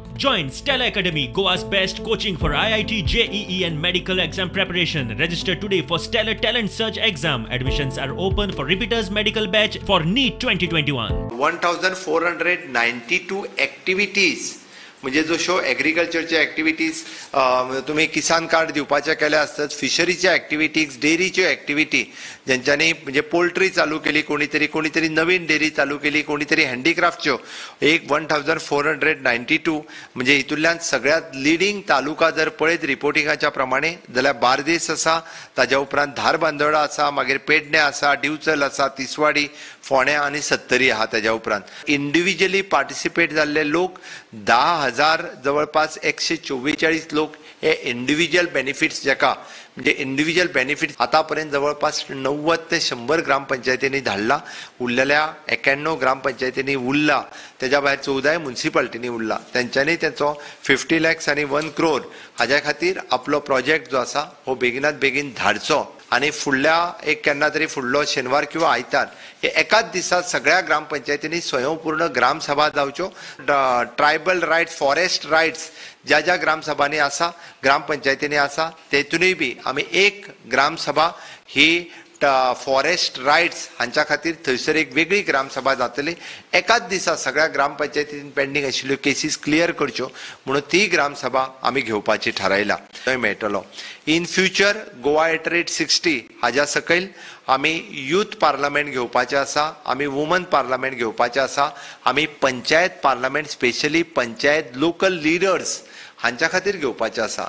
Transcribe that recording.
Join Stella Academy, Goa's best coaching for IIT, JEE and medical exam preparation. Register today for Stellar Talent Search exam. Admissions are open for repeaters medical batch for NEET 2021. 1492 activities म्हणजे जश्यो एग्रीकल्चरचे activities तुम्ही किसान card दिवपाचे केले असतात, फिशरीचे activities, डेरीच्यो activity ज्यांच्यानी म्हणजे poultry चालू केली, कोणीतरी नवीन डेरी चालू केली, कोणीतरी हँडीक्राफ्टच्यो एक 1492 म्हणजे हितूंतल्यान सगळ्यात लिडिंग तालुका जर पळयत रिपोर्टिंगाच्या प्रमाणे जाल्यार बार्देस आसा, ताज्या उपरांत धारबांदोडा आसा, मागीर पेडणे आसा, दिवचल आसा, तिसवाडी, फोंड्या आनी सत्तरी आहा. ताज्या उपरांत इंडिव्हिज्युअली पार्टिसिपेट जाल्ले लोक 10,000 जवळपास 144 लोक हे इंडिव्हिज्युअल बेनिफिट्स जेका म्हणजे इंडिव्हिज्युअल बेनिफिट आतापर्यंत जवळपास 90 ते 100 ग्रामपंचायतींनी धाडला. उरलेल्या 91 ग्रामपंचायतींनी उरला, त्याच्या भायर 14 म्युनिसिपालिटींनी उरला. त्यांच्यानी त्यांचो 50 lakhs आणि 1 crore हाज्या खातीर आपलो प्रोजेक्ट जो आसा हो बेगिनात बेगीन धाडचो आणि फुडल्या एक केन्ना तरी फुडलो शेनवार किंवा आयतार हे एकाच दिसात सगळ्या ग्रामपंचायतींनी स्वयंपूर्ण ग्रामसभा जावच्यो. ट्रायबल रायट्स, फॉरेस्ट रायट्स ज्या ज्या ग्रामसभांनी आसा, ग्रामपंचायतींनी आसा, तेतूनय बी आमी एक ग्रामसभा ही फॉरेस्ट रायट्स हांच्या खातीर थंयसर एक वेगळी ग्रामसभा जातली. एकाच दिसा सगळ्या ग्रामपंचायतीन पेंडींग आशिल्ल्यो केसीस क्लियर करच्यो म्हणून ती ग्रामसभा आमी घेवपाची थारायला. थंय मेळटलो. इन फ्युचर गोवा एट 60 हाज्या सकयल आमी यूथ पार्लमेंट घेवपाचें आसा, आमी वुमन पार्लमेंट घेवपाचें आसा, आमी panchayat parliament specially panchayat local leaders हांच्या खातीर घेवपाचें आसा.